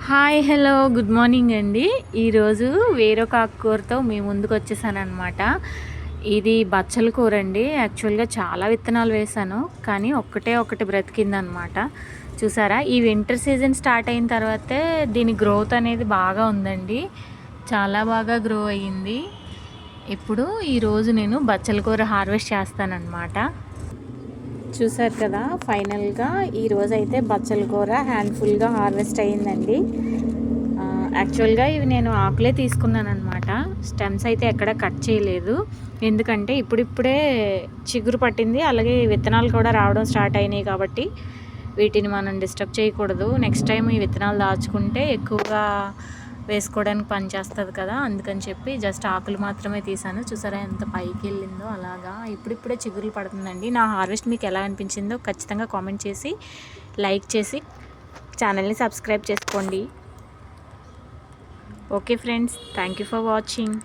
Hi hello good morning అండి. ఈరోజు వేరొక ఆకుకూరతో మీ ముందుకు వచ్చేసానమాట. ఇది బచ్చల కూర అండి. యాక్చువల్గా చాలా విత్తనాలు వేశాను, కానీ ఒకటి బ్రతికిందనమాట. చూసారా, ఈ వింటర్ సీజన్ స్టార్ట్ అయిన తర్వాతే దీని గ్రోత్ అనేది బాగా ఉందండి. చాలా బాగా గ్రో అయ్యింది. ఇప్పుడు ఈరోజు నేను బచ్చల కూర హార్వెస్ట్ చేస్తానన్నమాట. చూసారు కదా, ఫైనల్గా ఈరోజు అయితే బచ్చల కూర హ్యాండ్ఫుల్గా హార్వెస్ట్ అయ్యిందండి. యాక్చువల్గా ఇవి నేను ఆకులే తీసుకున్నాను అనమాట. స్టెమ్స్ అయితే ఎక్కడ కట్ చేయలేదు, ఎందుకంటే ఇప్పుడిప్పుడే చిగురు పట్టింది, అలాగే విత్తనాలు కూడా రావడం స్టార్ట్ అయినాయి కాబట్టి వీటిని మనం డిస్టర్బ్ చేయకూడదు. నెక్స్ట్ టైం ఈ విత్తనాలు దాచుకుంటే ఎక్కువగా వేసుకోవడానికి పని చేస్తుంది కదా, అందుకని చెప్పి జస్ట్ ఆకులు మాత్రమే తీసాను. చూసారా ఎంత పైకి వెళ్ళిందో, అలాగా ఇప్పుడిప్పుడే చిగురులు పడుతుందండి. నా హార్వెస్ట్ మీకు ఎలా అనిపించిందో ఖచ్చితంగా కామెంట్ చేసి లైక్ చేసి ఛానల్ని సబ్స్క్రైబ్ చేసుకోండి. Okay friends, thank you for watching.